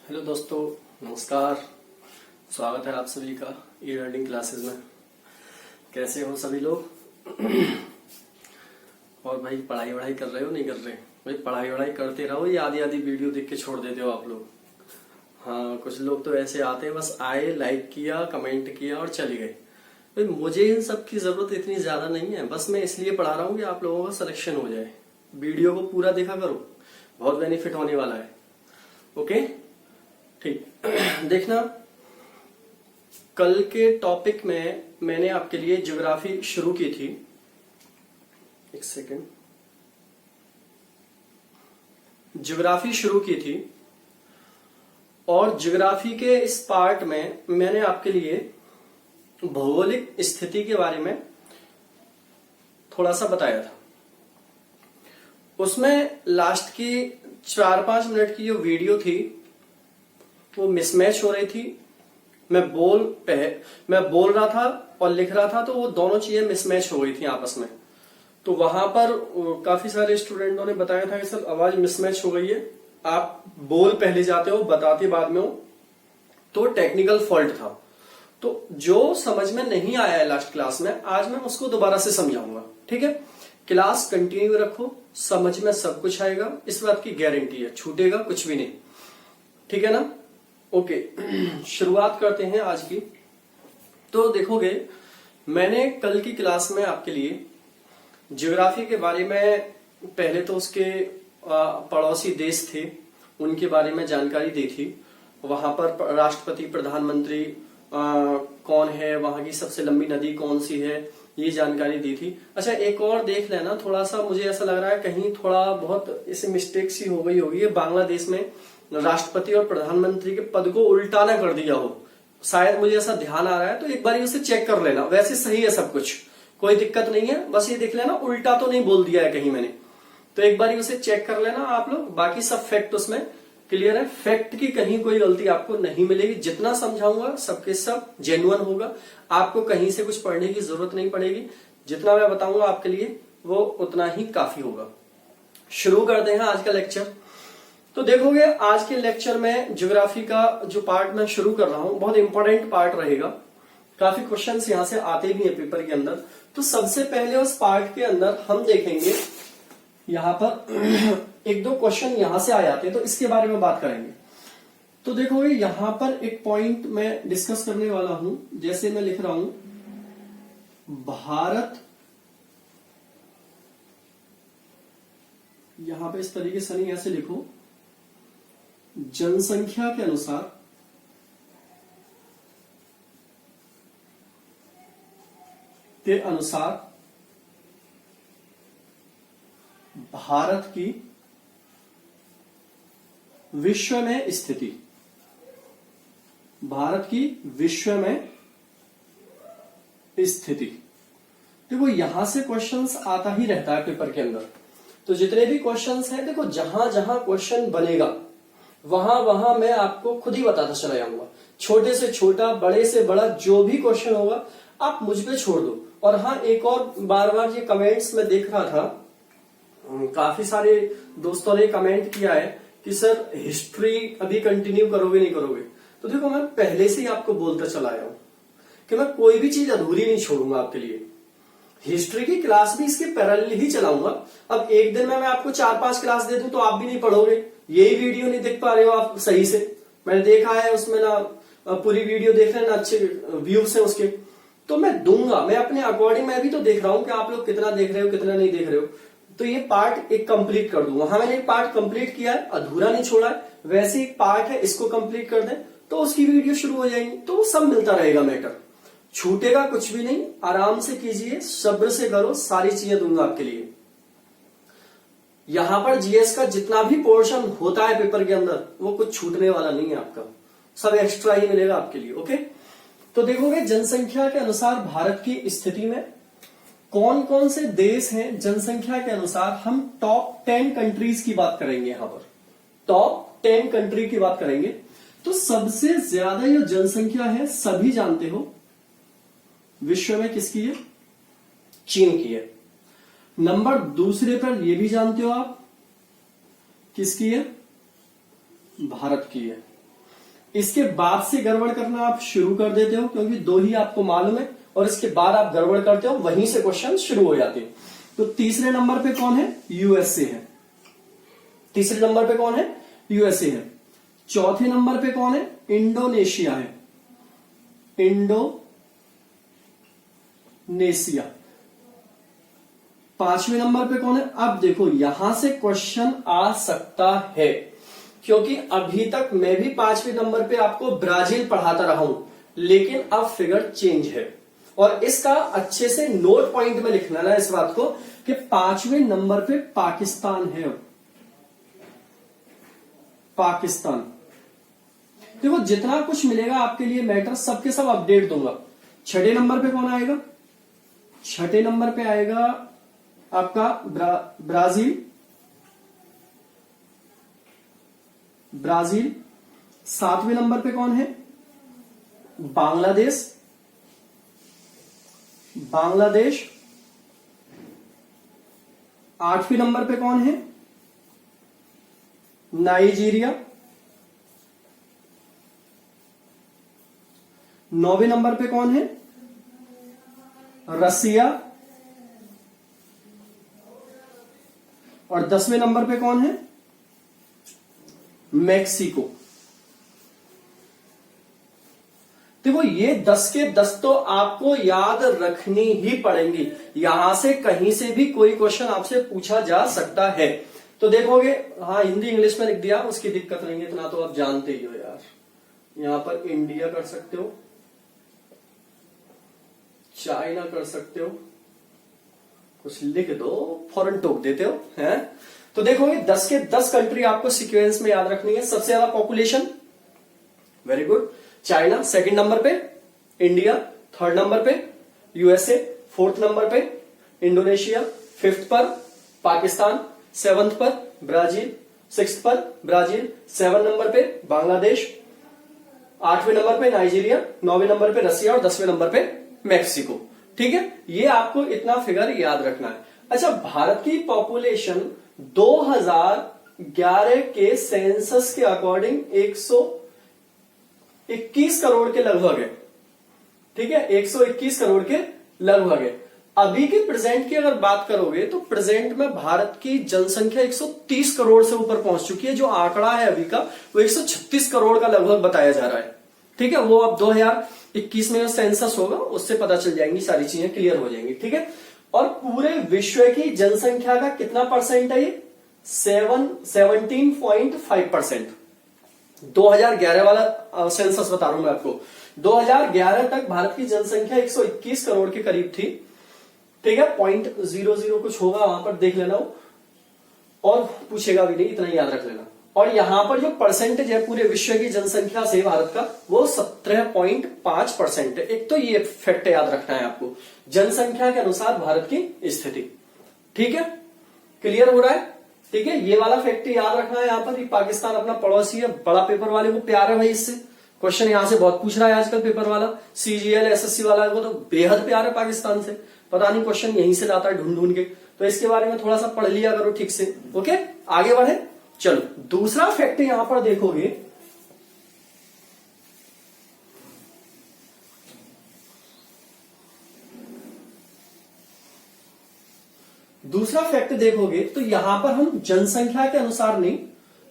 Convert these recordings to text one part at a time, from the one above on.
Hello दोस्तों, नमस्कार। स्वागत है आप सभी का ई लर्निंग क्लासेस में। कैसे हो सभी लोग? और भाई पढ़ाई वढ़ाई कर रहे हो नहीं कर रहे? भाई पढ़ाई वढ़ाई करते रहो, ये आधी आधी वीडियो देख के छोड़ देते हो आप लोग। हाँ, कुछ लोग तो ऐसे आते हैं, बस आए, लाइक किया, कमेंट किया और चले गए। भाई मुझे इन सब की जरूरत इतनी ज्यादा नहीं है, बस मैं इसलिए पढ़ा रहा हूँ कि आप लोगों का सिलेक्शन हो जाए। वीडियो को पूरा देखा करो, बहुत बेनिफिट होने वाला है। ओके, ठीक। देखना, कल के टॉपिक में मैंने आपके लिए ज्योग्राफी शुरू की थी। एक सेकेंड, ज्योग्राफी शुरू की थी और ज्योग्राफी के इस पार्ट में मैंने आपके लिए भौगोलिक स्थिति के बारे में थोड़ा सा बताया था। उसमें लास्ट की 4-5 मिनट की जो वीडियो थी वो मिसमैच हो रही थी। मैं बोल रहा था और लिख रहा था, तो वो दोनों चीजें मिसमैच हो गई थी आपस में। तो वहां पर काफी सारे स्टूडेंटों ने बताया था कि सर आवाज मिसमैच हो गई है, आप बोल पहले जाते हो बताते बाद में हो, तो टेक्निकल फॉल्ट था। तो जो समझ में नहीं आया है लास्ट क्लास में, आज मैं उसको दोबारा से समझाऊंगा। ठीक है, क्लास कंटिन्यू रखो, समझ में सब कुछ आएगा, इस बात की गारंटी है, छूटेगा कुछ भी नहीं। ठीक है ना? ओके, शुरुआत करते हैं आज की। तो देखोगे, मैंने कल की क्लास में आपके लिए ज्योग्राफी के बारे में पहले तो उसके पड़ोसी देश थे उनके बारे में जानकारी दी थी। वहां पर राष्ट्रपति, प्रधानमंत्री कौन है, वहां की सबसे लंबी नदी कौन सी है, ये जानकारी दी थी। अच्छा, एक और देख लेना, थोड़ा सा मुझे ऐसा लग रहा है कहीं थोड़ा बहुत इसे मिस्टेक सी हो गई होगी। बांग्लादेश में राष्ट्रपति और प्रधानमंत्री के पद को उल्टा ना कर दिया हो, शायद मुझे ऐसा ध्यान आ रहा है, तो एक बार उसे चेक कर लेना। वैसे सही है सब कुछ, कोई दिक्कत नहीं है, बस ये देख लेना उल्टा तो नहीं बोल दिया है कहीं मैंने, तो एक बार उसे चेक कर लेना आप लोग। बाकी सब फैक्ट उसमें क्लियर है, फैक्ट की कहीं कोई गलती आपको नहीं मिलेगी। जितना समझाऊंगा सबके सब जेन्युइन होगा, आपको कहीं से कुछ पढ़ने की जरूरत नहीं पड़ेगी। जितना मैं बताऊंगा आपके लिए वो उतना ही काफी होगा। शुरू करते हैं आज का लेक्चर। तो देखोगे, आज के लेक्चर में ज्योग्राफी का जो पार्ट मैं शुरू कर रहा हूं बहुत इंपॉर्टेंट पार्ट रहेगा। काफी क्वेश्चंस यहां से आते भी हैं पेपर के अंदर। तो सबसे पहले उस पार्ट के अंदर हम देखेंगे, यहां पर एक दो क्वेश्चन यहां से आ जाते हैं, तो इसके बारे में बात करेंगे। तो देखोगे, यहां पर एक पॉइंट मैं डिस्कस करने वाला हूं। जैसे मैं लिख रहा हूं, भारत, यहां पे इस तरीके से नहीं, ऐसे लिखो, जनसंख्या के अनुसार भारत की विश्व में स्थिति, भारत की विश्व में स्थिति। देखो, यहां से क्वेश्चंस आता ही रहता है पेपर के अंदर। तो जितने भी क्वेश्चंस हैं, देखो जहां जहां क्वेश्चन बनेगा वहां वहां मैं आपको खुद ही बताता चला जाऊंगा। छोटे से छोटा, बड़े से बड़ा, जो भी क्वेश्चन होगा आप मुझ पे छोड़ दो। और हाँ, एक और बार बार ये कमेंट्स में देख रहा था, काफी सारे दोस्तों ने कमेंट किया है कि सर हिस्ट्री अभी कंटिन्यू करोगे नहीं करोगे। तो देखो, मैं पहले से ही आपको बोलता चला आया हूं कि मैं कोई भी चीज अधूरी नहीं छोड़ूंगा आपके लिए। हिस्ट्री की क्लास भी इसके पैरेलल ही चलाऊंगा। अब एक दिन में मैं आपको 4-5 क्लास दे दूं तो आप भी नहीं पढ़ोगे, यही वीडियो नहीं देख पा रहे हो आप सही से। मैंने देखा है उसमें ना पूरी वीडियो देख रहे हैं ना, अच्छे व्यूज है उसके। तो मैं दूंगा, मैं अपने अकॉर्डिंग, मैं भी तो देख रहा हूं कि आप लोग कितना देख रहे हो कितना नहीं देख रहे हो। तो ये पार्ट एक कंप्लीट कर दूंगा। हाँ, मैंने एक पार्ट कंप्लीट किया है, अधूरा नहीं छोड़ा है। वैसे एक पार्ट है, इसको कंप्लीट कर दें तो उसकी वीडियो शुरू हो जाएगी, तो सब मिलता रहेगा, मैटर छूटेगा कुछ भी नहीं। आराम से कीजिए, सब्र से करो, सारी चीजें दूंगा आपके लिए। यहां पर जीएस का जितना भी पोर्शन होता है पेपर के अंदर, वो कुछ छूटने वाला नहीं है आपका, सब एक्स्ट्रा ही मिलेगा आपके लिए। ओके, तो देखोगे, जनसंख्या के अनुसार भारत की स्थिति में कौन कौन से देश हैं जनसंख्या के अनुसार। हम टॉप 10 कंट्रीज की बात करेंगे। यहां पर टॉप 10 कंट्री की बात करेंगे। तो सबसे ज्यादा जो जनसंख्या है, सभी जानते हो, विश्व में किसकी है? चीन की है। नंबर दूसरे पर ये भी जानते हो आप, किसकी है? भारत की है। इसके बाद से गड़बड़ करना आप शुरू कर देते हो, क्योंकि दो ही आपको मालूम है, और इसके बाद आप गड़बड़ करते हो, वहीं से क्वेश्चन शुरू हो जाते हैं। तो तीसरे नंबर पे कौन है? यूएसए है। तीसरे नंबर पे कौन है? यूएसए है। चौथे नंबर पे कौन है? इंडोनेशिया है। इंडोनेशिया। पांचवें नंबर पे कौन है? अब देखो यहां से क्वेश्चन आ सकता है, क्योंकि अभी तक मैं भी पांचवें नंबर पे आपको ब्राजील पढ़ाता रहा हूं, लेकिन अब फिगर चेंज है। और इसका अच्छे से नोट पॉइंट में लिखना ना इस बात को कि पांचवें नंबर पे पाकिस्तान है। पाकिस्तान। देखो जितना कुछ मिलेगा आपके लिए मैटर सबके सब अपडेट दूंगा। छठे नंबर पे कौन आएगा? छठे नंबर पे आएगा आपका ब्राजील। ब्राजील। सातवें नंबर पे कौन है? बांग्लादेश। बांग्लादेश। आठवें नंबर पे कौन है? नाइजीरिया। नौवें नंबर पे कौन है? रसिया। और 10वें नंबर पे कौन है? मैक्सिको। देखो ये 10 के 10 तो आपको याद रखनी ही पड़ेंगी, यहां से कहीं से भी कोई क्वेश्चन आपसे पूछा जा सकता है। तो देखोगे, हाँ हिंदी इंग्लिश में लिख दिया, उसकी दिक्कत नहीं है, इतना तो आप जानते ही हो यार। यहां पर इंडिया कर सकते हो, चाइना कर सकते हो, कुछ लिख दो, फॉरेन टोक देते हो हैं। तो देखोगे 10 के 10 कंट्री आपको सीक्वेंस में याद रखनी है। सबसे ज्यादा population, very good, China. Second number पे इंडिया। थर्ड नंबर पे यूएसए। फोर्थ नंबर पे इंडोनेशिया। फिफ्थ पर पाकिस्तान। सेवंथ पर ब्राजील। सिक्स्थ पर ब्राजील। 7 नंबर पे बांग्लादेश। 8वें नंबर पे नाइजीरिया। 9वें नंबर पे रसिया और 10वें नंबर पे मैक्सिको। ठीक है, ये आपको इतना फिगर याद रखना है। अच्छा, भारत की पॉपुलेशन 2011 के सेंसस के अकॉर्डिंग 121 करोड़ के लगभग है। ठीक है, 121 करोड़ के लगभग है। अभी के प्रेजेंट की अगर बात करोगे तो प्रेजेंट में भारत की जनसंख्या 130 करोड़ से ऊपर पहुंच चुकी है। जो आंकड़ा है अभी का वो 136 करोड़ का लगभग बताया जा रहा है। ठीक है, वो अब 2021 में जो सेंसस होगा उससे पता चल जाएंगी, सारी चीजें क्लियर हो जाएंगी। ठीक है, और पूरे विश्व की जनसंख्या का कितना परसेंट है ये? 17.5%। 2011 वाला सेंसस बता रहा हूं मैं आपको। 2011 तक भारत की जनसंख्या 121 करोड़ के करीब थी। ठीक है, 0.00 कुछ होगा, वहां पर देख लेना हो, और पूछेगा भी नहीं, इतना ही याद रख लेना। और यहां पर जो परसेंटेज है पूरे विश्व की जनसंख्या से भारत का, वो 17.5% है। एक तो ये फैक्ट याद रखना है आपको, जनसंख्या के अनुसार भारत की स्थिति। ठीक है, क्लियर हो रहा है? ठीक है, ये वाला फैक्ट याद रखना है। यहां पर पाकिस्तान अपना पड़ोसी है, बड़ा पेपर वाले को प्यार है भाई इससे। क्वेश्चन यहां से बहुत पूछ रहा है आजकल पेपर वाला, सीजीएल एसएससी वाला को तो बेहद प्यार है पाकिस्तान से। पता नहीं क्वेश्चन यहीं से लाता है ढूंढ ढूंढ के। तो इसके बारे में थोड़ा सा पढ़ लिया करो ठीक से। ओके, आगे बढ़े। चलो, दूसरा फैक्ट यहां पर देखोगे, दूसरा फैक्ट देखोगे तो यहां पर हम जनसंख्या के अनुसार नहीं,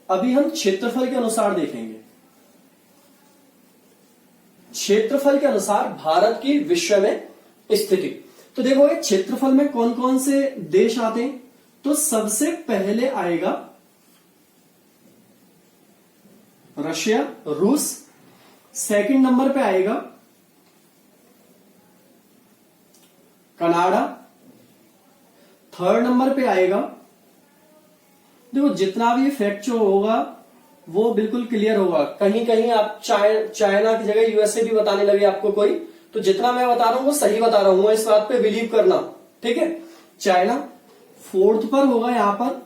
अभी हम क्षेत्रफल के अनुसार देखेंगे। क्षेत्रफल के अनुसार भारत की विश्व में स्थिति। तो देखोगे क्षेत्रफल में कौन कौन से देश आते हैं। तो सबसे पहले आएगा रशिया, रूस। सेकंड नंबर पे आएगा कनाडा। थर्ड नंबर पे आएगा, देखो जितना भी फैक्ट जो होगा वो बिल्कुल क्लियर होगा। कहीं कहीं आप चाइना की जगह यूएसए भी बताने लगे आपको कोई, तो जितना मैं बता रहा हूं वो सही बता रहा हूं, इस बात पे बिलीव करना। ठीक है, चाइना। फोर्थ पर होगा यहां पर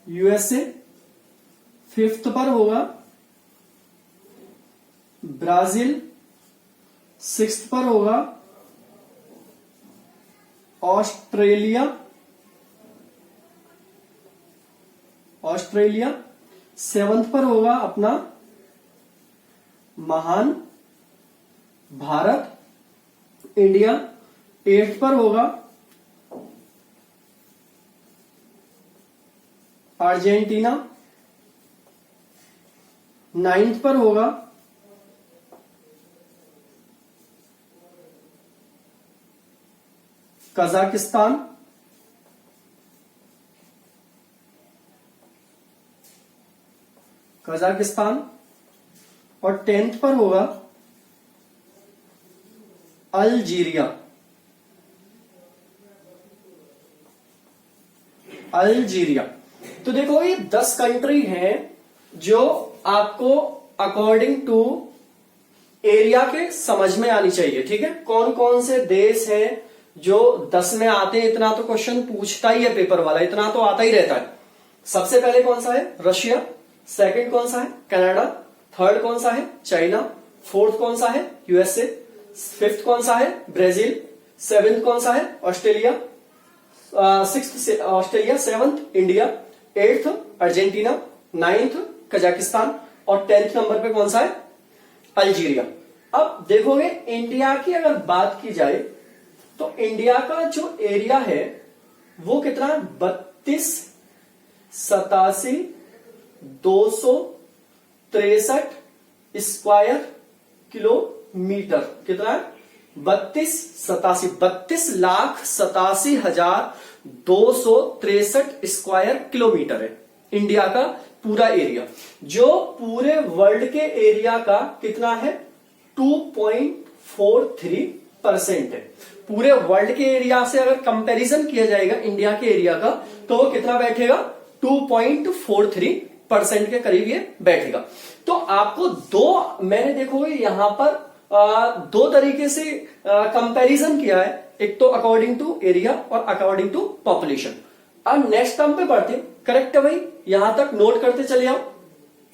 यूएसए। फिफ्थ पर होगा ब्राजील। सिक्स्थ पर होगा ऑस्ट्रेलिया। ऑस्ट्रेलिया। सेवंथ पर होगा अपना महान भारत, इंडिया। 8th पर होगा अर्जेंटीना। 9th पर होगा कजाकिस्तान। कजाकिस्तान। और 10th पर होगा अल्जीरिया। अल्जीरिया। तो देखो ये 10 कंट्री हैं जो आपको अकॉर्डिंग टू एरिया के समझ में आनी चाहिए। ठीक है, कौन कौन से देश हैं जो 10 में आते हैं। इतना तो क्वेश्चन पूछता ही है पेपर वाला, इतना तो आता ही रहता है। सबसे पहले कौन सा है? रशिया। सेकंड कौन सा है? कनाडा। थर्ड कौन सा है? चाइना। फोर्थ कौन सा है? यूएसए। फिफ्थ कौन सा है? ब्राजील। सेवेंथ कौन सा है? Australia. Sixth Australia. Seventh India. 8th Argentina. 9th Kazakhstan. और 10th नंबर पे कौन सा है? अल्जीरिया। अब देखोगे इंडिया की अगर बात की जाए तो इंडिया का जो एरिया है वो कितना? 32,87,263 स्क्वायर किलोमीटर। कितना है? 32,87,263 स्क्वायर किलोमीटर है इंडिया का पूरा एरिया, जो पूरे वर्ल्ड के एरिया का कितना है? 2.43% है। पूरे वर्ल्ड के एरिया से अगर कंपैरिजन किया जाएगा इंडिया के एरिया का तो वो कितना बैठेगा? 2.43% के करीब ये बैठेगा। तो आपको मैंने देखोगे यहां पर दो तरीके से कंपैरिजन किया है, एक तो अकॉर्डिंग टू एरिया और अकॉर्डिंग टू पॉपुलेशन। अब नेक्स्ट टर्म पे बढ़ते, करेक्ट है भाई, यहां तक नोट करते चले जाओ।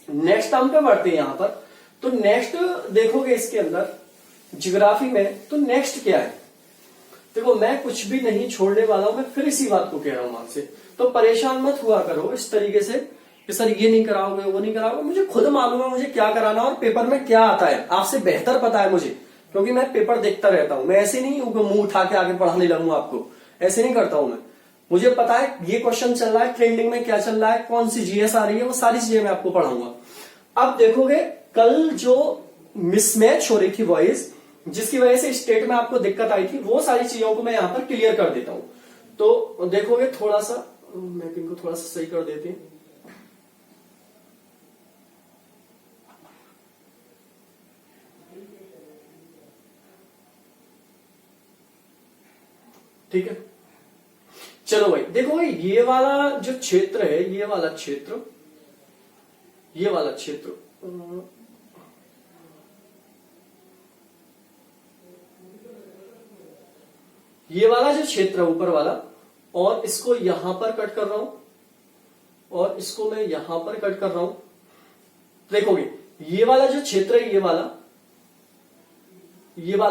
नेक्स्ट टर्म पे बढ़ते हैं यहां पर। तो नेक्स्ट देखोगे इसके अंदर ज्योग्राफी में, तो नेक्स्ट क्या है? देखो मैं कुछ भी नहीं छोड़ने वाला हूं, मैं फिर इसी बात को कह रहा हूं आपसे, तो परेशान मत हुआ करो इस तरीके से कि सर ये नहीं कराओगे वो नहीं कराओगे। मुझे खुद मालूम है मुझे क्या कराना और पेपर में क्या आता है, आपसे बेहतर पता है मुझे, क्योंकि मैं पेपर देखता रहता हूं। मैं ऐसे नहीं मुंह उठा के आगे पढ़ाने लगूंगा आपको, ऐसे नहीं करता हूं मैं। मुझे पता है ये क्वेश्चन चल रहा है, ट्रेंडिंग में क्या चल रहा है, कौन सी जीएस आ रही है, वो सारी चीजें मैं आपको पढ़ाऊंगा। अब देखोगे कल जो मिसमैच हो रही थी वॉइस, जिसकी वजह से स्टेट में आपको दिक्कत आई थी, वो सारी चीजों को मैं यहां पर क्लियर कर देता हूं। तो देखोगे थोड़ा सा मैपिंग को थोड़ा सा सही कर देते हैं। ठीक है, चलो भाई देखो ये वाला जो क्षेत्र है, ये वाला क्षेत्र, ये वाला क्षेत्र, ये वाला जो क्षेत्र है ऊपर वाला, और इसको यहां पर कट कर रहा हूं और इसको मैं यहां पर कट कर रहा हूं। देखोगे ये वाला जो क्षेत्र है, ये वाला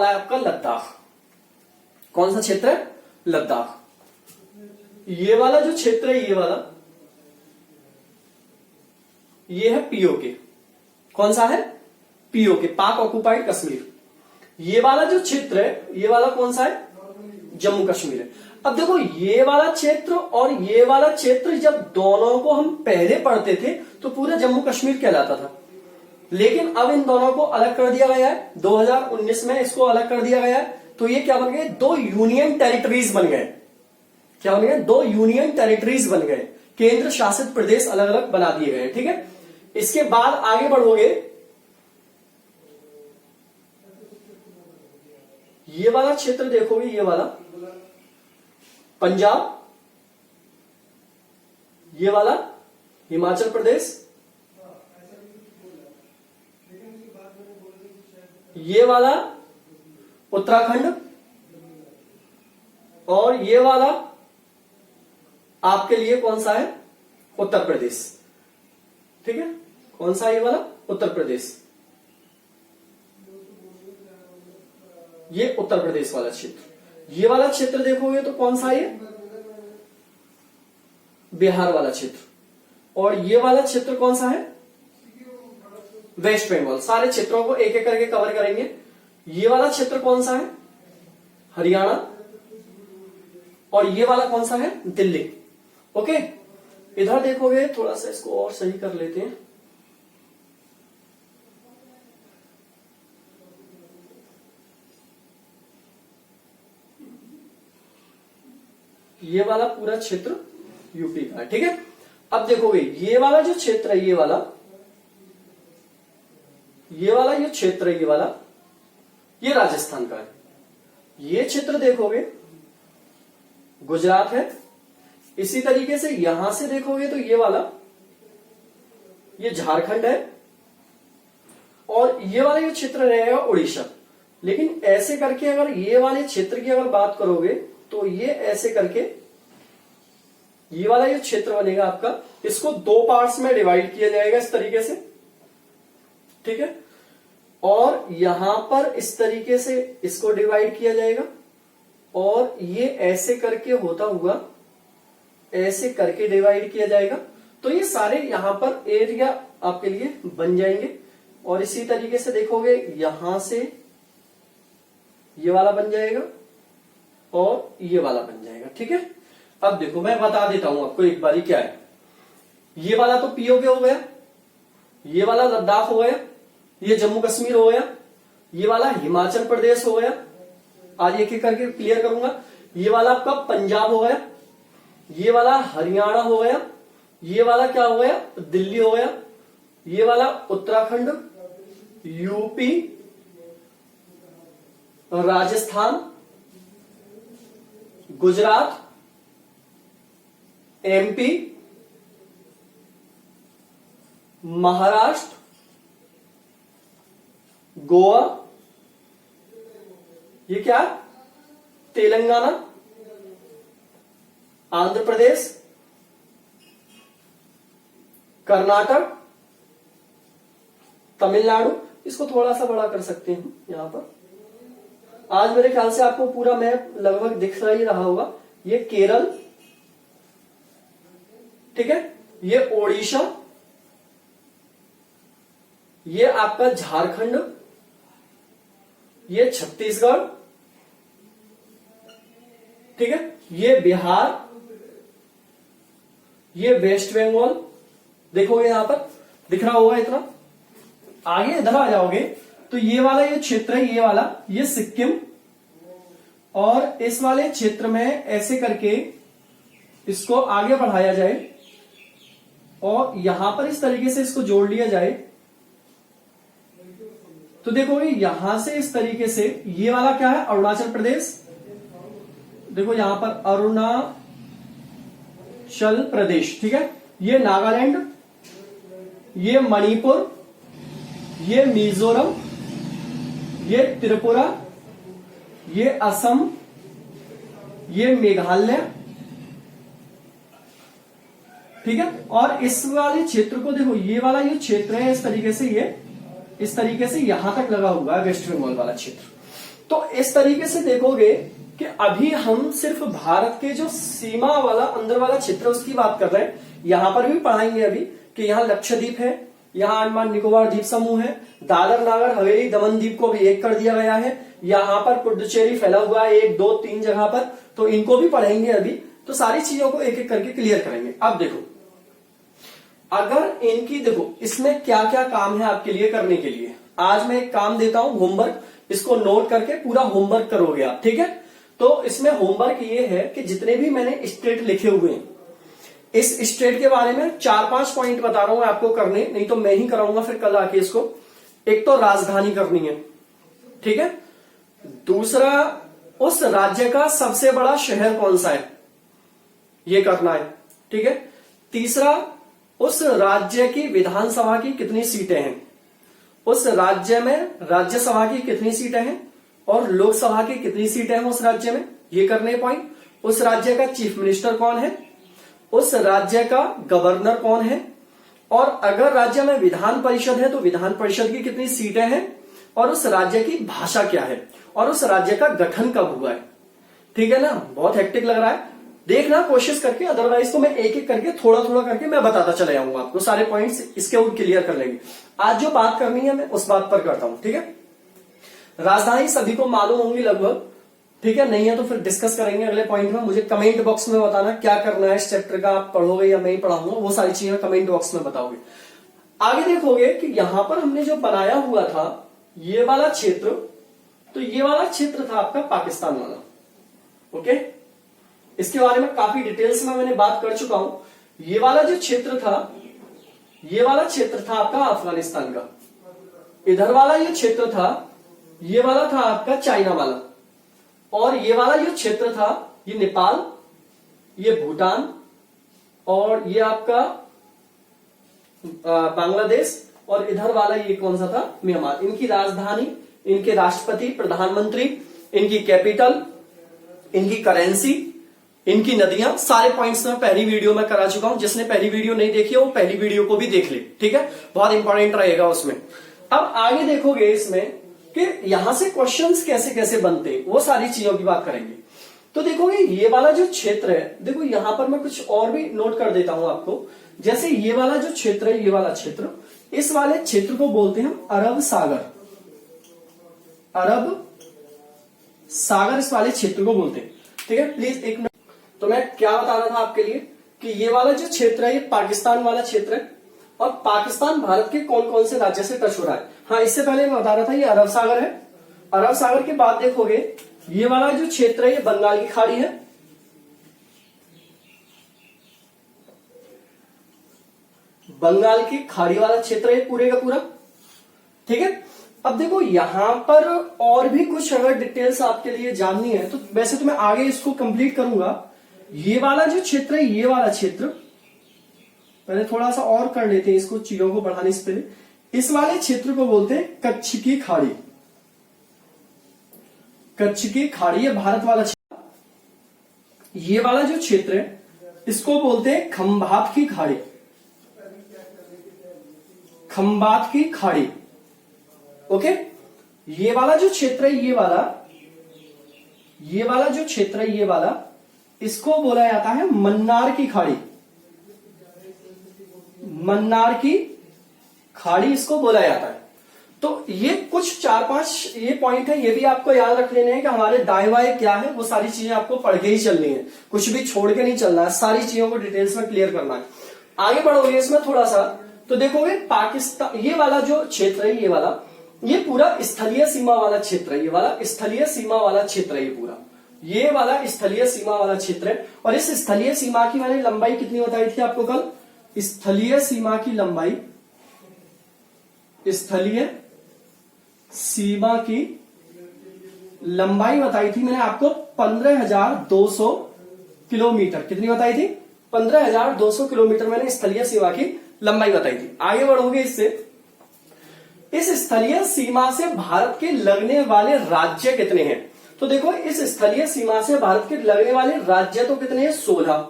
है आपका लद्दाख। कौन सा क्षेत्र है? लद्दाख। ये वाला जो क्षेत्र है, ये है पीओके। कौन सा है? पीओके, पाक ऑक्युपाइड कश्मीर। ये वाला जो क्षेत्र है, ये वाला कौन सा है? जम्मू कश्मीर है। अब देखो ये वाला क्षेत्र और ये वाला क्षेत्र जब दोनों को हम पहले पढ़ते थे तो पूरा जम्मू कश्मीर कहलाता था, लेकिन अब इन दोनों को अलग कर दिया गया है। 2019 में इसको अलग कर दिया गया है, तो ये क्या बन गए? 2 यूनियन टेरिटरीज बन गए। क्या बन गए? 2 यूनियन टेरिटरीज बन गए, केंद्र शासित प्रदेश अलग अलग बना दिए गए। ठीक है, इसके बाद आगे बढ़ोगे, ये वाला क्षेत्र देखोगे, ये वाला पंजाब, ये वाला हिमाचल प्रदेश, ये वाला उत्तराखंड, और ये वाला आपके लिए कौन सा है? उत्तर प्रदेश। ठीक है, कौन सा है ये वाला? उत्तर प्रदेश। ये उत्तर प्रदेश वाला क्षेत्र। ये वाला क्षेत्र देखोगे तो कौन सा है? बिहार वाला क्षेत्र। और ये वाला क्षेत्र कौन सा है? वेस्ट बंगाल। सारे क्षेत्रों को एक एक करके कवर करेंगे। ये वाला क्षेत्र कौन सा है? हरियाणा। और ये वाला कौन सा है? दिल्ली। ओके, इधर देखोगे, थोड़ा सा इसको और सही कर लेते हैं। ये वाला पूरा क्षेत्र यूपी का है, ठीक है। अब देखोगे ये वाला जो क्षेत्र है, ये वाला जो क्षेत्र है, ये राजस्थान का है। ये क्षेत्र देखोगे गुजरात है। इसी तरीके से यहां से देखोगे तो ये वाला, ये झारखंड है। और ये वाला जो क्षेत्र रहेगा उड़ीसा। लेकिन ऐसे करके अगर ये वाले क्षेत्र की अगर बात करोगे तो ये ऐसे करके ये वाला जो क्षेत्र बनेगा आपका, इसको दो पार्ट्स में डिवाइड किया जाएगा इस तरीके से, ठीक है। और यहां पर इस तरीके से इसको डिवाइड किया जाएगा। और ये ऐसे करके होता हुआ ऐसे करके डिवाइड किया जाएगा। तो ये सारे यहां पर एरिया आपके लिए बन जाएंगे। और इसी तरीके से देखोगे यहां से ये वाला बन जाएगा और ये वाला बन जाएगा, ठीक है। अब देखो मैं बता देता हूं आपको एक बारी क्या है। ये वाला तो पीओके हो गया, ये वाला लद्दाख हो गया, ये जम्मू कश्मीर हो गया, ये वाला हिमाचल प्रदेश हो गया। आज एक एक करके क्लियर करूंगा। ये वाला आपका पंजाब हो गया, ये वाला हरियाणा हो गया, ये वाला क्या हो गया? दिल्ली हो गया, ये वाला उत्तराखंड, यूपी, राजस्थान, गुजरात, एमपी, महाराष्ट्र, गोवा, ये क्या? तेलंगाना, आंध्र प्रदेश, कर्नाटक, तमिलनाडु। इसको थोड़ा सा बड़ा कर सकते हैं यहां पर। आज मेरे ख्याल से आपको पूरा मैप लगभग दिख ही रहा होगा। ये केरल, ठीक है, ये ओडिशा, ये आपका झारखंड, ये छत्तीसगढ़, ठीक है, ये बिहार, ये वेस्ट बंगाल। देखोगे यहां पर दिख रहा होगा इतना। आगे इधर आ जाओगे तो ये वाला ये क्षेत्र है, ये वाला ये सिक्किम। और इस वाले क्षेत्र में ऐसे करके इसको आगे बढ़ाया जाए और यहां पर इस तरीके से इसको जोड़ लिया जाए तो देखोगे यहां से इस तरीके से ये वाला क्या है? अरुणाचल प्रदेश। देखो यहां पर अरुणाचल प्रदेश, ठीक है, ये नागालैंड, ये मणिपुर, ये मिजोरम, ये त्रिपुरा, ये असम, ये मेघालय, ठीक है। और इस वाले क्षेत्र को देखो, ये वाला ये क्षेत्र है इस तरीके से, ये इस तरीके से यहां तक लगा हुआ है वेस्ट बंगाल वाला क्षेत्र। तो इस तरीके से देखोगे कि अभी हम सिर्फ भारत के जो सीमा वाला अंदर वाला क्षेत्र उसकी बात कर रहे हैं। यहां पर भी पढ़ाएंगे अभी कि यहाँ लक्षद्वीप है, यहाँ अंडमान निकोबार द्वीप समूह है, दादर नागर हवेली दमन द्वीप को भी एक कर दिया गया है, यहाँ पर पुडुचेरी फैला हुआ है 1 2 3 जगह पर। तो इनको भी पढ़ेंगे अभी। तो सारी चीजों को एक एक करके क्लियर करेंगे। अब देखो, अगर इनकी देखो इसमें क्या क्या काम है आपके लिए करने के लिए। आज मैं एक काम देता हूं होमवर्क, इसको नोट करके पूरा होमवर्क करोगे आप, ठीक है। तो इसमें होमवर्क ये है कि जितने भी मैंने स्टेट लिखे हुए हैं, इस स्टेट के बारे में 4-5 पॉइंट बता रहा हूं आपको करने, नहीं तो मैं ही कराऊंगा फिर कल आके इसको। एक तो राजधानी करनी है, ठीक है। दूसरा, उस राज्य का सबसे बड़ा शहर कौन सा है, ये करना है, ठीक है। तीसरा, उस राज्य की विधानसभा की कितनी सीटें हैं, उस राज्य में राज्यसभा की कितनी सीटें हैं और लोकसभा की कितनी सीटें हैं उस राज्य में, ये करने पॉइंट। उस राज्य का चीफ मिनिस्टर कौन है, उस राज्य का गवर्नर कौन है, और अगर राज्य में विधान परिषद है तो विधान परिषद की कितनी सीटें हैं, और उस राज्य की भाषा क्या है, और उस राज्य का गठन कब हुआ है। ठीक है ना, बहुत हेक्टिक लग रहा है। देखना कोशिश करके, अदरवाइज तो मैं एक एक करके थोड़ा थोड़ा करके मैं बताता चले जाऊंगा आपको, सारे पॉइंट्स इसके ऊपर क्लियर कर लेंगे। आज जो बात करनी है मैं उस बात पर करता हूं, ठीक है। राजधानी सभी को मालूम होंगी लगभग, ठीक है, नहीं है तो फिर डिस्कस करेंगे अगले पॉइंट में। मुझे कमेंट बॉक्स में बताना क्या करना है इस चैप्टर का, आप पढ़ोगे या मैं ही पढ़ाऊंगा, वो सारी चीजें कमेंट बॉक्स में बताओगे। आगे देखोगे कि यहां पर हमने जो बनाया हुआ था ये वाला क्षेत्र, तो ये वाला क्षेत्र था आपका पाकिस्तान वाला, ओके। इसके बारे में काफी डिटेल्स में मैंने बात कर चुका हूं। ये वाला जो क्षेत्र था, ये वाला क्षेत्र था आपका अफगानिस्तान का। इधर वाला ये क्षेत्र था, ये वाला था आपका चाइना वाला। और ये वाला जो क्षेत्र था ये नेपाल, ये भूटान, और ये आपका बांग्लादेश, और इधर वाला ये कौन सा था, म्यांमार। इनकी राजधानी, इनके राष्ट्रपति, प्रधानमंत्री, इनकी कैपिटल, इनकी करेंसी, इनकी नदियां, सारे पॉइंट्स में पहली वीडियो में करा चुका हूं। जिसने पहली वीडियो नहीं देखी है वो पहली वीडियो को भी देख ले, ठीक है, बहुत इंपॉर्टेंट रहेगा उसमें। अब आगे देखोगे इसमें कि यहां से क्वेश्चंस कैसे कैसे बनते, वो सारी चीजों की बात करेंगे। तो देखोगे ये वाला जो क्षेत्र है, देखो यहां पर मैं कुछ और भी नोट कर देता हूं आपको। जैसे ये वाला जो क्षेत्र है, ये वाला क्षेत्र, इस वाले क्षेत्र को बोलते हैं हम अरब सागर। अरब सागर इस वाले क्षेत्र को बोलते हैं, ठीक है। प्लीज एक मिनट, तो मैं क्या बता रहा था आपके लिए कि ये वाला जो क्षेत्र है ये पाकिस्तान वाला क्षेत्र है, और पाकिस्तान भारत के कौन कौन से राज्य से टच हो रहा है। हाँ, इससे पहले मैं बता रहा था ये अरब सागर है। अरब सागर के बाद देखोगे ये वाला जो क्षेत्र है ये बंगाल की खाड़ी है, बंगाल की खाड़ी वाला क्षेत्र है पूरे का पूरा, ठीक है। अब देखो यहां पर और भी कुछ अगर डिटेल्स आपके लिए जाननी है तो वैसे तो मैं आगे इसको कंप्लीट करूंगा। ये वाला जो क्षेत्र है, ये वाला क्षेत्र, पहले थोड़ा सा और कर लेते हैं इसको, चीजों को बढ़ाने से पहले। इस वाले क्षेत्र को बोलते हैं कच्छ की खाड़ी। कच्छ की खाड़ी है भारत वाला क्षेत्र। ये वाला जो क्षेत्र है इसको बोलते हैं खंभात की खाड़ी। खंभात की खाड़ी, ओके। ये वाला जो क्षेत्र है, ये वाला जो क्षेत्र है, ये वाला, इसको बोला जाता है मन्नार की खाड़ी। मन्नार की खाड़ी इसको बोला जाता है। तो ये कुछ 4-5 ये पॉइंट है, ये भी आपको याद रख लेने हैं कि हमारे दाएं बाएं क्या है, वो सारी चीजें आपको पढ़ के ही चलनी है, कुछ भी छोड़ के नहीं चलना है, सारी चीजों को डिटेल्स में क्लियर करना है। आगे बढ़ोगे इसमें थोड़ा सा तो देखोगे पाकिस्तान, ये वाला जो क्षेत्र है, ये वाला, ये पूरा स्थलीय सीमा वाला क्षेत्र है। ये वाला स्थलीय सीमा वाला क्षेत्र है, ये पूरा, ये वाला स्थलीय सीमा वाला क्षेत्र है। और इस स्थलीय सीमा की मैंने लंबाई कितनी बताई थी आपको कल, स्थलीय सीमा की लंबाई, स्थलीय सीमा की लंबाई बताई थी मैंने आपको 15,200 किलोमीटर। कितनी बताई थी, 15,200 किलोमीटर मैंने स्थलीय सीमा की लंबाई बताई थी। आगे बढ़ोगे इससे, इस स्थलीय सीमा से भारत के लगने वाले राज्य कितने हैं। तो देखो इस स्थलीय सीमा से भारत के लगने वाले राज्य तो कितने हैं, 16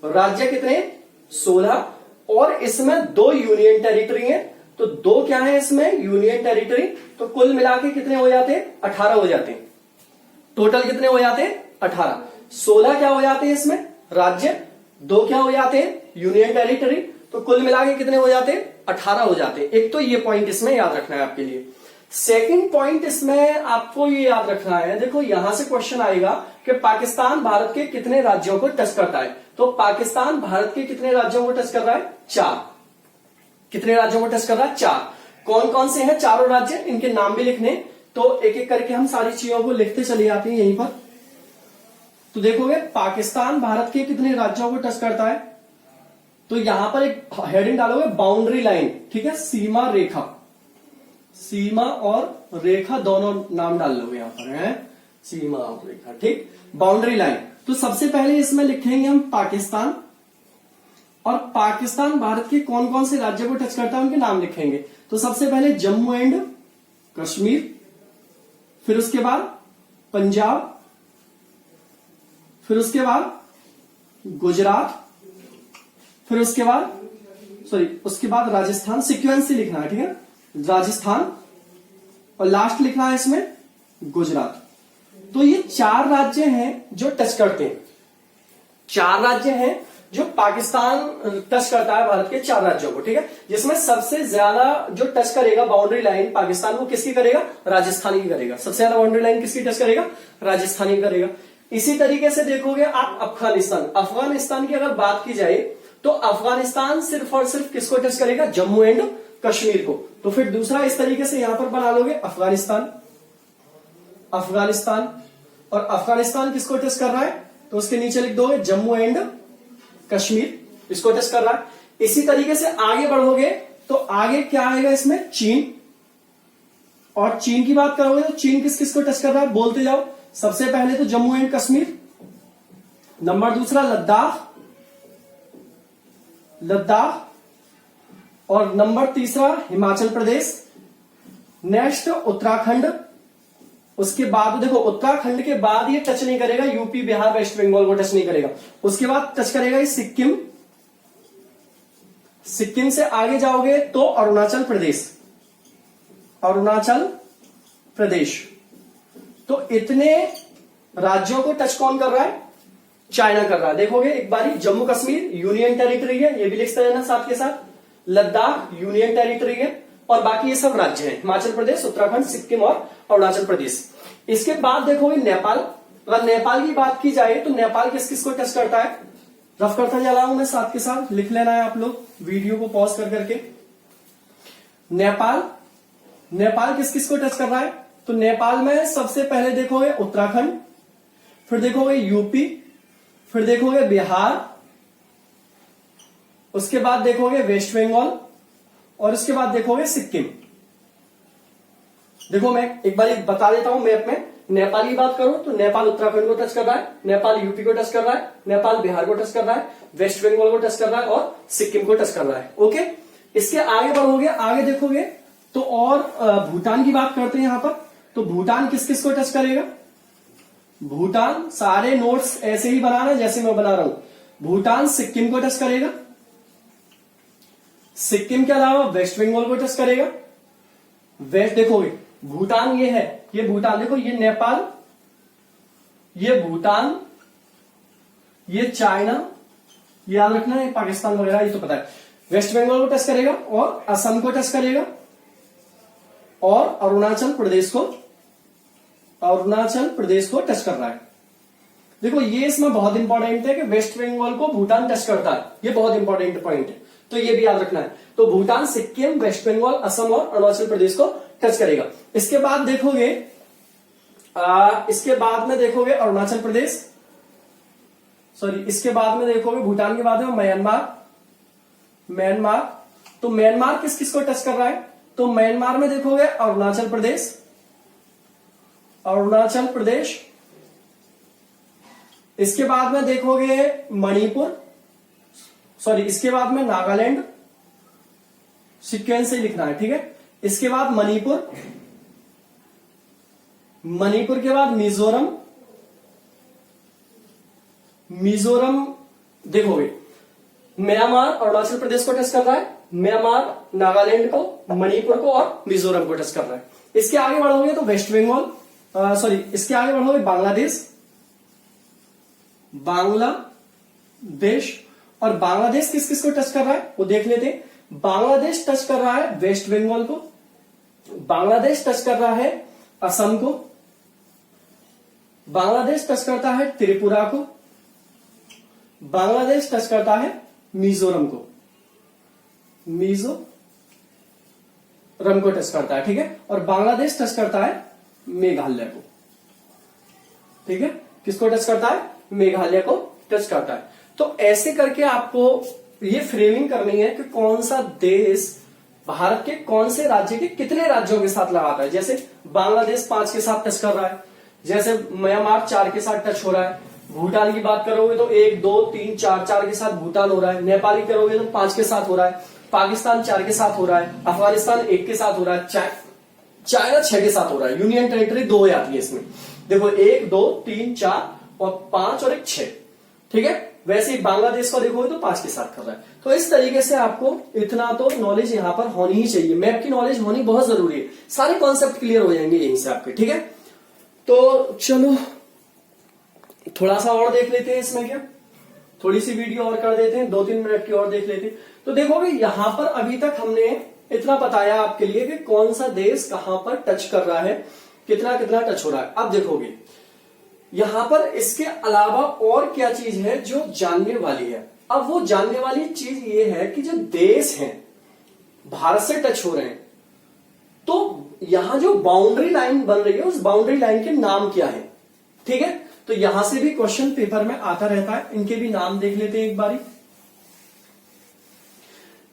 राज्य। कितने, 16। और इसमें 2 यूनियन टेरिटरी हैं, तो 2 क्या है इसमें, यूनियन टेरिटरी। तो कुल मिला के कितने हो जाते हैं, 18 हो जाते हैं। टोटल कितने हो जाते हैं, 18। 16 क्या हो जाते हैं इसमें, राज्य, 2 क्या हो जाते हैं, यूनियन टेरिटरी। तो कुल मिला के कितने हो जाते हैं, 18 हो जाते हैं। एक तो ये पॉइंट इसमें याद रखना है आपके लिए। सेकंड पॉइंट इसमें आपको ये याद रखना है, देखो यहां से क्वेश्चन आएगा कि पाकिस्तान भारत के कितने राज्यों को टच करता है। तो पाकिस्तान भारत के कितने राज्यों को टच कर रहा है, 4। कितने राज्यों को टच कर रहा है, 4। कौन कौन से हैं चारों राज्य, इनके नाम भी लिखने, तो एक एक करके हम सारी चीजों को लिखते चले जाते हैं यहीं पर। तो देखोगे पाकिस्तान भारत के कितने राज्यों को टच करता है, तो यहां पर एक हेडिंग डालोगे बाउंड्री लाइन, ठीक है, सीमा रेखा, सीमा और रेखा दोनों नाम डाल लोगे यहां पर, है सीमा और रेखा, ठीक, बाउंड्री लाइन। तो सबसे पहले इसमें लिखेंगे हम पाकिस्तान, और पाकिस्तान भारत के कौन कौन से राज्य को टच करता है उनके नाम लिखेंगे। तो सबसे पहले जम्मू एंड कश्मीर, फिर उसके बाद पंजाब, फिर उसके बाद गुजरात, फिर उसके बाद राजस्थान। सीक्वेंस से लिखना है, ठीक है, राजस्थान, और लास्ट लिखना है इसमें गुजरात। तो ये 4 राज्य हैं जो टच करते हैं, 4 राज्य हैं जो पाकिस्तान टच करता है भारत के 4 राज्यों को, ठीक है। जिसमें सबसे ज्यादा जो टच करेगा बाउंड्री लाइन पाकिस्तान को किसकी करेगा, राजस्थान की करेगा। सबसे ज्यादा बाउंड्री लाइन किसकी टच करेगा, राजस्थान की करेगा। इसी तरीके से देखोगे आप अफगानिस्तान, अफगानिस्तान की अगर बात की जाए तो अफगानिस्तान सिर्फ और सिर्फ किसको टच करेगा, जम्मू एंड कश्मीर को। तो फिर दूसरा इस तरीके से यहां पर बना लोगे अफगानिस्तान, अफगानिस्तान, और अफगानिस्तान किसको टच कर रहा है, तो उसके नीचे लिख दोगे जम्मू एंड कश्मीर, इसको टच कर रहा है। इसी तरीके से आगे बढ़ोगे तो आगे क्या आएगा इसमें, चीन, और चीन की बात करोगे तो चीन किस किस को टच कर रहा है, बोलते जाओ। सबसे पहले तो जम्मू एंड कश्मीर, नंबर दूसरा लद्दाख, लद्दाख, और नंबर तीसरा हिमाचल प्रदेश, नेक्स्ट उत्तराखंड। उसके बाद देखो उत्तराखंड के बाद ये टच नहीं करेगा यूपी, बिहार, वेस्ट बंगाल को टच नहीं करेगा। उसके बाद टच करेगा ये सिक्किम, सिक्किम से आगे जाओगे तो अरुणाचल प्रदेश, अरुणाचल प्रदेश। तो इतने राज्यों को टच कौन कर रहा है, चाइना कर रहा है। देखोगे एक बारी, जम्मू कश्मीर यूनियन टेरिटरी है, ये भी लिखते रहना साथ के साथ, लद्दाख यूनियन टेरिटरी है, और बाकी ये सब राज्य हैं, हिमाचल प्रदेश, उत्तराखंड, सिक्किम और अरुणाचल प्रदेश। इसके बाद देखोगे नेपाल, अगर नेपाल की बात की जाए तो नेपाल किस किस को टच करता है, रफ करता जा रहा हूं मैं साथ के साथ, लिख लेना है आप लोग वीडियो को पॉज कर करके। नेपाल, नेपाल किस किस को टच कर रहा है, तो नेपाल में सबसे पहले देखोगे उत्तराखंड, फिर देखोगे यूपी, फिर देखोगे बिहार, उसके बाद देखोगे वेस्ट बंगाल, और उसके बाद देखोगे सिक्किम। देखो मैं एक बार बता देता हूं मैप में, नेपाल की बात करूं तो नेपाल उत्तराखंड को टच कर रहा है, नेपाल यूपी को टच कर रहा है, नेपाल बिहार को टच कर रहा है, वेस्ट बंगाल को टच कर रहा है, और सिक्किम को टच कर रहा है। ओके, इसके आगे बढ़ोगे, आगे देखोगे तो और भूटान की बात करते हैं यहां पर। तो भूटान किस किस को टच करेगा, भूटान, सारे नोट्स ऐसे ही बनाना जैसे मैं बना रहा हूं। भूटान सिक्किम को टच करेगा, सिक्किम के अलावा वेस्ट बंगाल को टच करेगा। वेस्ट देखोगे भूटान ये है, ये भूटान, देखो ये नेपाल, ये भूटान, ये चाइना, ये याद रखना है, पाकिस्तान वगैरह ये तो पता है। वेस्ट बंगाल को टच करेगा, और असम को टच करेगा, और अरुणाचल प्रदेश को, अरुणाचल प्रदेश को टच कर रहा है। देखो ये इसमें बहुत इंपॉर्टेंट है कि वेस्ट बंगाल को भूटान टच करता है, ये बहुत इंपॉर्टेंट पॉइंट है, तो ये भी याद रखना है। तो भूटान, सिक्किम, वेस्ट बंगाल, असम और अरुणाचल प्रदेश को टच करेगा। इसके बाद देखोगे इसके बाद में देखोगे अरुणाचल प्रदेश, सॉरी इसके बाद में देखोगे भूटान के बाद में म्यांमार, म्यांमार। तो म्यांमार किस किस को टच कर रहा है, तो म्यांमार में देखोगे अरुणाचल प्रदेश, अरुणाचल प्रदेश। इसके बाद में देखोगे मणिपुर, सॉरी इसके बाद में नागालैंड, सीक्वेंस से लिखना है, ठीक है। इसके बाद मणिपुर, मणिपुर के बाद मिजोरम, मिजोरम देखोगे म्यांमार अरुणाचल प्रदेश को टच कर रहा है, म्यांमार नागालैंड को, मणिपुर को और मिजोरम को टच कर रहा है। इसके आगे बढ़ोगे तो वेस्ट बंगाल, सॉरी इसके आगे बढ़ोगे बांग्लादेश, बांग्लादेश, और बांग्लादेश किस किस को टच कर रहा है वो देख लेते हैं। बांग्लादेश टच कर रहा है वेस्ट बंगाल को, बांग्लादेश टच कर रहा है असम को, बांग्लादेश टच करता है त्रिपुरा को, बांग्लादेश टच करता है मिजोरम को, मिजोरम को टच करता है, ठीक है। और बांग्लादेश टच करता है मेघालय को, ठीक है। किसको टच करता है, मेघालय को टच करता है। तो ऐसे करके आपको ये फ्रेमिंग करनी है कि कौन सा देश भारत के कौन से राज्य के कितने राज्यों के साथ लगाता है। जैसे बांग्लादेश 5 के साथ टच कर रहा है, जैसे म्यांमार 4 के साथ टच हो रहा है, भूटान की बात करोगे तो 1 2 3 4 4 के साथ भूटान हो रहा है, नेपाल की करोगे तो 5 के साथ हो रहा है, पाकिस्तान 4 के साथ हो रहा है, अफगानिस्तान 1 के साथ हो रहा है, चाइना 6 के साथ हो रहा है। यूनियन टेरिटरी 2 आती है इसमें, देखो 1 2 3 4 और 5 और 1 6, ठीक है। वैसे ही बांग्लादेश को देखोगे तो 5 के साथ कर रहा है। तो इस तरीके से आपको इतना तो नॉलेज यहाँ पर होनी ही चाहिए, मैप की नॉलेज होनी बहुत जरूरी है, सारे कॉन्सेप्ट क्लियर हो जाएंगे यहीं से आपके, ठीक है। तो चलो थोड़ा सा और देख लेते हैं इसमें क्या। थोड़ी सी वीडियो और कर देते हैं, 2-3 मिनट की और देख लेते हैं। तो देखोगे यहां पर अभी तक हमने इतना बताया आपके लिए कि कौन सा देश कहां पर टच कर रहा है, कितना कितना टच हो रहा है। अब देखोगे यहां पर इसके अलावा और क्या चीज है जो जानने वाली है। अब वो जानने वाली चीज ये है कि जो देश हैं भारत से टच हो रहे हैं, तो यहां जो बाउंड्री लाइन बन रही है उस बाउंड्री लाइन के नाम क्या है। ठीक है, तो यहां से भी क्वेश्चन पेपर में आता रहता है, इनके भी नाम देख लेते हैं एक बारी।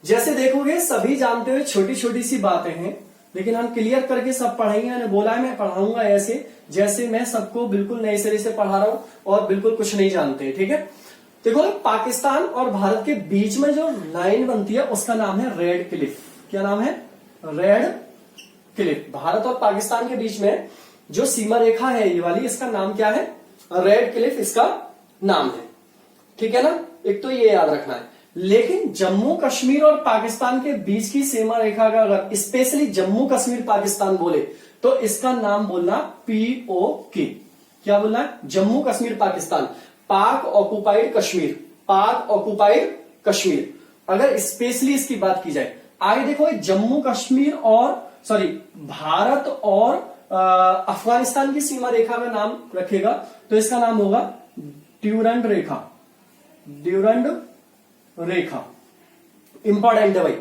जैसे देखोगे सभी जानते हुए छोटी छोटी सी बातें हैं, लेकिन हम क्लियर करके सब पढ़ाएंगे। मैंने बोला है मैं पढ़ाऊंगा ऐसे जैसे मैं सबको बिल्कुल नए सिरे से पढ़ा रहा हूं और बिल्कुल कुछ नहीं जानते। ठीक है, देखो पाकिस्तान और भारत के बीच में जो लाइन बनती है उसका नाम है रेड क्लिफ। क्या नाम है? Red Cliff. भारत और पाकिस्तान के बीच में जो सीमा रेखा है ये वाली, इसका नाम क्या है? रेड क्लिफ इसका नाम है। ठीक है ना, एक तो ये याद रखना है। लेकिन जम्मू कश्मीर और पाकिस्तान के बीच की सीमा रेखा का अगर स्पेशली जम्मू कश्मीर पाकिस्तान बोले तो इसका नाम बोलना POK। क्या बोलना है? जम्मू कश्मीर पाकिस्तान, पाक ऑक्युपाइड कश्मीर, पाक ऑक्युपाइड कश्मीर। अगर स्पेशली इसकी बात की जाए, आगे देखो जम्मू कश्मीर और भारत और अफगानिस्तान की सीमा रेखा का नाम रखेगा तो इसका नाम होगा ड्यूरंड रेखा। ड्यूरंड रेखा इंपॉर्टेंट है भाई।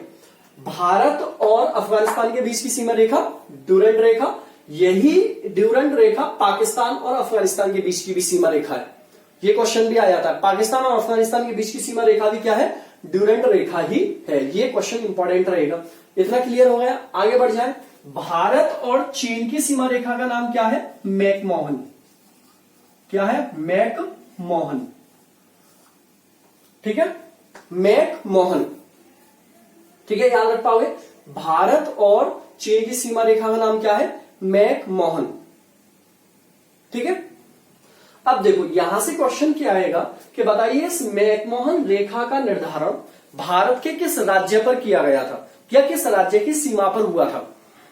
भारत और अफगानिस्तान के बीच की सीमा रेखा ड्यूरंड रेखा, यही ड्यूरंड रेखा पाकिस्तान और अफगानिस्तान के बीच की भी सीमा रेखा है। ये क्वेश्चन भी आ जाता है, पाकिस्तान और अफगानिस्तान के बीच की सीमा रेखा भी क्या है? ड्यूरंड रेखा ही है। ये क्वेश्चन इंपॉर्टेंट रहेगा। इतना क्लियर हो गया, आगे बढ़ जाए। भारत और चीन की सीमा रेखा का नाम क्या है? मैकमोहन। क्या है? मैकमोहन। ठीक है, मैकमोहन। ठीक है, याद रख पाओगे। भारत और चीन की सीमा रेखा का नाम क्या है? मैकमोहन। ठीक है, अब देखो यहां से क्वेश्चन क्या आएगा कि बताइए इस मैकमोहन रेखा का निर्धारण भारत के किस राज्य पर किया गया था या किस राज्य की सीमा पर हुआ था?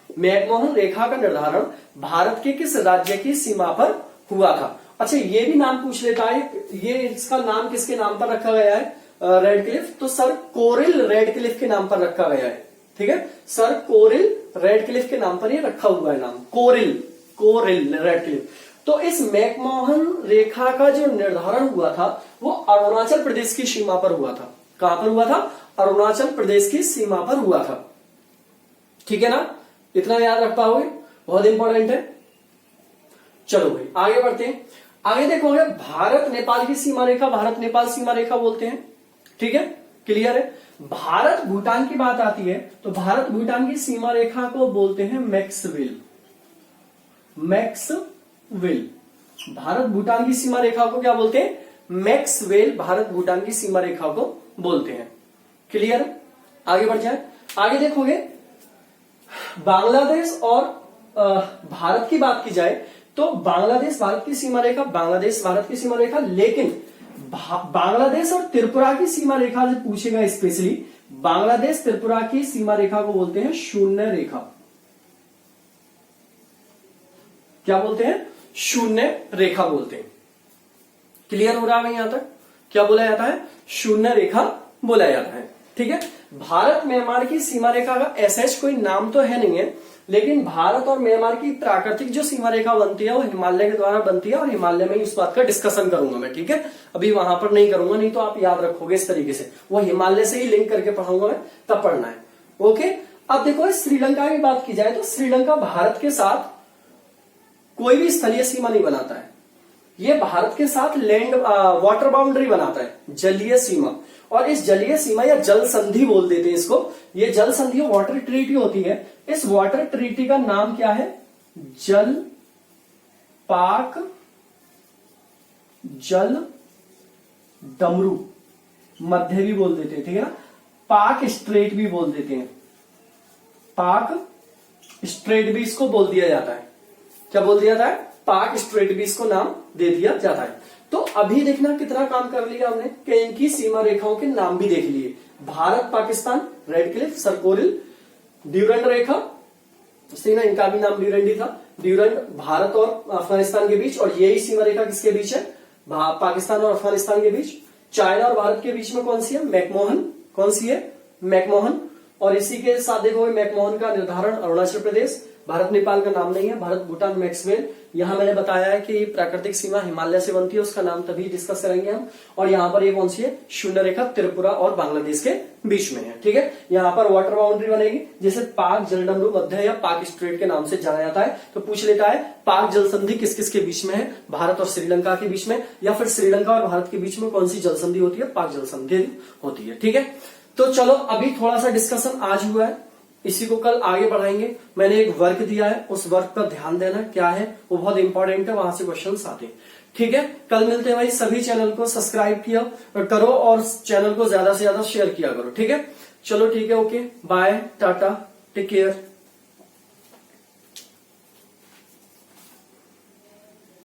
मैकमोहन रेखा का निर्धारण भारत के किस राज्य की सीमा पर हुआ था? अच्छा, ये भी नाम पूछ लेता है, ये इसका नाम किसके नाम पर रखा गया है? Red Cliff. तो सर कोरिल रेड क्लिफ के नाम पर रखा गया है। ठीक है, सर कोरिल रेड क्लिफ के नाम पर ये रखा हुआ है नाम, कोरिल रेड क्लिफ। तो इस मैकमोहन रेखा का जो निर्धारण हुआ था वो अरुणाचल प्रदेश की सीमा पर हुआ था। कहां पर हुआ था? अरुणाचल प्रदेश की सीमा पर हुआ था। ठीक है ना, इतना याद रख पाओगे, बहुत इंपॉर्टेंट है। चलो भाई आगे बढ़ते हैं। आगे देखोगे भारत नेपाल की सीमा रेखा भारत नेपाल सीमा रेखा बोलते हैं। ठीक है, क्लियर है। भारत भूटान की बात आती है तो भारत भूटान की सीमा रेखा को बोलते हैं मैक्सवेल। भारत भूटान की सीमा रेखा को क्या बोलते हैं? मैक्सवेल भारत भूटान की सीमा रेखा को बोलते हैं। क्लियर, आगे बढ़ जाए। आगे देखोगे बांग्लादेश और भारत की बात की जाए तो बांग्लादेश भारत की सीमा रेखा, बांग्लादेश भारत की सीमा रेखा, लेकिन बांग्लादेश और त्रिपुरा की सीमा रेखा से पूछेगा स्पेशली, बांग्लादेश त्रिपुरा की सीमा रेखा को बोलते हैं शून्य रेखा। क्या बोलते हैं? शून्य रेखा बोलते हैं। क्लियर हो रहा है यहां तक? क्या बोला जाता है? शून्य रेखा बोला जाता है। ठीक है, भारत म्यांमार की सीमा रेखा का ऐसा कोई नाम तो है नहीं है, लेकिन भारत और म्यांमार की प्राकृतिक जो सीमा रेखा बनती है वो हिमालय के द्वारा बनती है और हिमालय में इस बात का डिस्कशन करूंगा मैं। ठीक है, अभी वहां पर नहीं करूंगा, नहीं तो आप याद रखोगे इस तरीके से। वो हिमालय से ही लिंक करके पढ़ाऊंगा मैं, तब पढ़ना है। ओके, अब देखो श्रीलंका की बात की जाए तो श्रीलंका भारत के साथ कोई भी स्थलीय सीमा नहीं बनाता है। ये भारत के साथ लैंड वाटर बाउंड्री बनाता है, जलीय सीमा। और इस जलीय सीमा या जल संधि बोल देते हैं इसको, ये जल संधि वाटर ट्रीटी होती है। इस वाटर ट्रीटी का नाम क्या है? जल पाक जल डमरू मध्य भी बोल देते हैं। ठीक है ना, पाक स्ट्रेट भी बोल देते हैं, पाक स्ट्रेट भी इसको बोल दिया जाता है। क्या बोल दिया जाता है? पाक स्ट्रेट भी इसको नाम दे दिया जाता है। तो अभी देखना कितना काम कर लिया हमने कि इनकी सीमा रेखाओं के नाम भी देख लिए। भारत पाकिस्तान रेड क्लिफ, सरकोरिल, ड्यूरंड रेखा, ना इनका भी नाम ड्यूरंड ही था। ड्यूरंड भारत और अफगानिस्तान के बीच, और यही सीमा रेखा किसके बीच है? पाकिस्तान और अफगानिस्तान के बीच। चाइना और भारत के बीच में कौन सी है? मैकमोहन। कौन सी है? मैकमोहन। और इसी के साथ देखो मैकमोहन का निर्धारण अरुणाचल प्रदेश। भारत नेपाल का नाम नहीं है, भारत भूटान मैक्सवेल। यहां मैंने बताया है कि प्राकृतिक सीमा हिमालय से बनती है, उसका नाम तभी डिस्कस करेंगे हम। और यहाँ पर ये कौन सी है? शून्य रेखा त्रिपुरा और बांग्लादेश के बीच में है। ठीक है, यहाँ पर वाटर बाउंड्री बनेगी, जिसे पाक जलडमरू मध्य या पाक स्ट्रेट के नाम से जाना जाता है। तो पूछ लेता है पाक जल संधि किस किस के बीच में है? भारत और श्रीलंका के बीच में, या फिर श्रीलंका और भारत के बीच में कौन सी जल संधि होती है? पाक जल संधि होती है। ठीक है, तो चलो अभी थोड़ा सा डिस्कशन आज हुआ है, इसी को कल आगे बढ़ाएंगे। मैंने एक वर्क दिया है, उस वर्क पर ध्यान देना, क्या है वो बहुत इंपॉर्टेंट है, वहां से क्वेश्चंस आते हैं। ठीक है, कल मिलते हैं भाई। सभी चैनल को सब्सक्राइब किया करो और चैनल को ज्यादा से ज्यादा शेयर किया करो। ठीक है, चलो ठीक है, okay, bye, tata, take care.